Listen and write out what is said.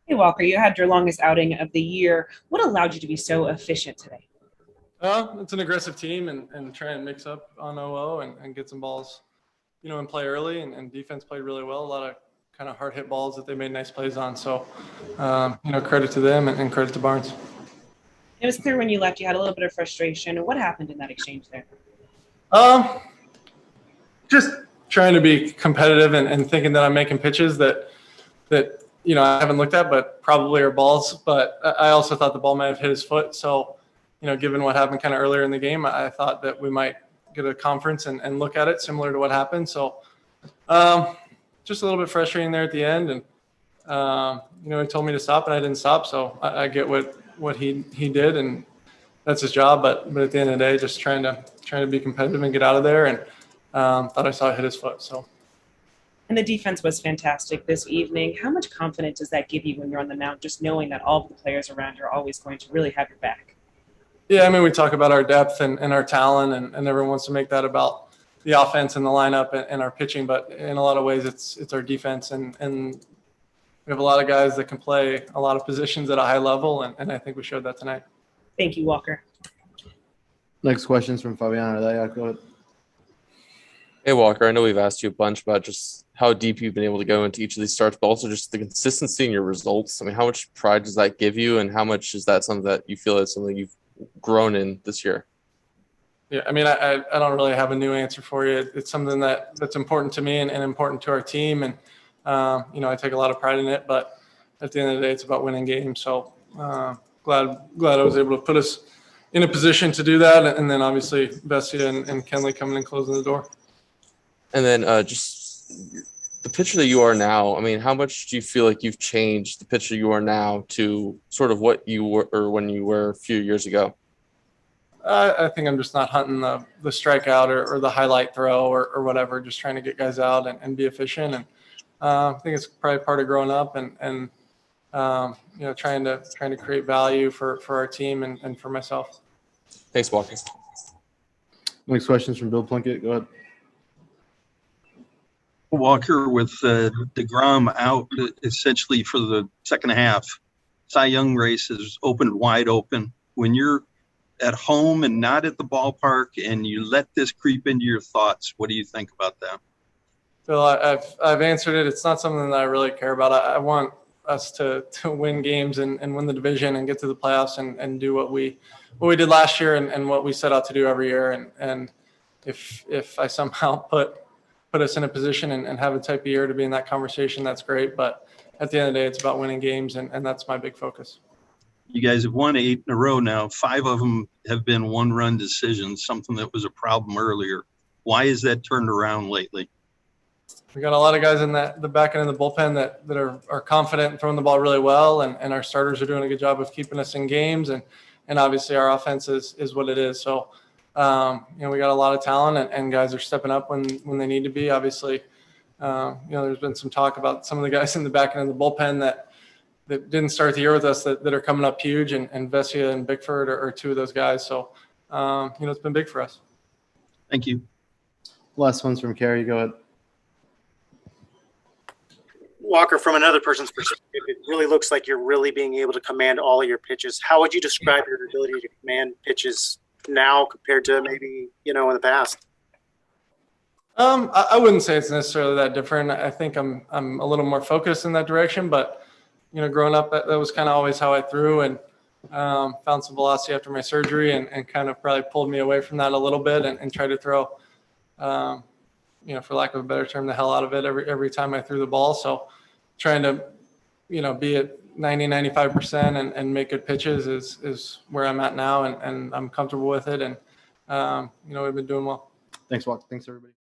Hey Walker, you had your longest outing of the year. What allowed you to be so efficient today? It's an aggressive team and try and mix up on OO and get some balls, and play early. And defense played really well. A lot of kind of hard hit balls that they made nice plays on. So, credit to them and credit to Barnes. It was clear when you left you had a little bit of frustration. What happened in that exchange there? Um, just trying to be competitive and thinking that I'm making pitches that I haven't looked at, but probably are balls. But I also thought the ball might have hit his foot. So, given what happened kind of earlier in the game, I thought that we might get a conference and look at it similar to what happened. So, just a little bit frustrating there at the end. And he told me to stop, and I didn't stop. So I get what he did, and that's his job. But at the end of the day, just trying to be competitive and get out of there. And thought I saw it hit his foot. So. And the defense was fantastic this evening. How much confidence does that give you when you're on the mound, just knowing that all of the players around you are always going to really have your back? Yeah, I mean, we talk about our depth and our talent, and everyone wants to make that about the offense and the lineup and our pitching. But in a lot of ways, it's our defense, and we have a lot of guys that can play a lot of positions at a high level, and I think we showed that tonight. Thank you, Walker. Next question is from Fabiana. Go ahead. Hey, Walker, I know we've asked you a bunch about just how deep you've been able to go into each of these starts, but also just the consistency in your results. I mean, how much pride does that give you, and how much is that something that you feel is something you've grown in this year? Yeah, I mean, I don't really have a new answer for you. It's something that's important to me and important to our team, and I take a lot of pride in it. But at the end of the day, it's about winning games. So glad I was able to put us in a position to do that, and then obviously Vesia and Kenley coming and closing the door. And then just the pitcher that you are now, I mean, how much do you feel like you've changed the pitcher you are now to sort of what you were or when you were a few years ago? I think I'm just not hunting the strikeout or the highlight throw or whatever, just trying to get guys out and be efficient. And I think it's probably part of growing up and trying to create value for our team and for myself. Thanks, Walker. Next question is from Bill Plunkett. Go ahead. Walker, with DeGrom out essentially for the second half, Cy Young race is opened wide open. When you're at home and not at the ballpark and you let this creep into your thoughts, what do you think about that? Phil, I've answered it. It's not something that I really care about. I want us to win games and win the division and get to the playoffs and do what we did last year and what we set out to do every year. And if I somehow put us in a position and have a type of year to be in that conversation, that's great. But at the end of the day, it's about winning games, and that's my big focus. You guys have won 8 in a row now. 5 of them have been one-run decisions, something that was a problem earlier. Why is that turned around lately? We got a lot of guys in the back end of the bullpen that are confident and throwing the ball really well, and our starters are doing a good job of keeping us in games, and obviously our offense is what it is. So we got a lot of talent, and guys are stepping up when they need to be. Obviously, there's been some talk about some of the guys in the back end of the bullpen that didn't start the year with us that are coming up huge, and Vesia and Bickford are 2 of those guys. So, it's been big for us. Thank you. Last one's from Carrie. Go ahead. Walker, from another person's perspective, it really looks like you're really being able to command all of your pitches. How would you describe your ability to command pitches now compared to maybe, in the past? I wouldn't say it's necessarily that different. I think I'm a little more focused in that direction, but growing up, that was kind of always how I threw, and found some velocity after my surgery and kind of probably pulled me away from that a little bit and tried to throw, for lack of a better term, the hell out of it every time I threw the ball. So trying to, be at 90-95% and make good pitches is where I'm at now, and I'm comfortable with it. And, we've been doing well. Thanks, Walker. Thanks, everybody.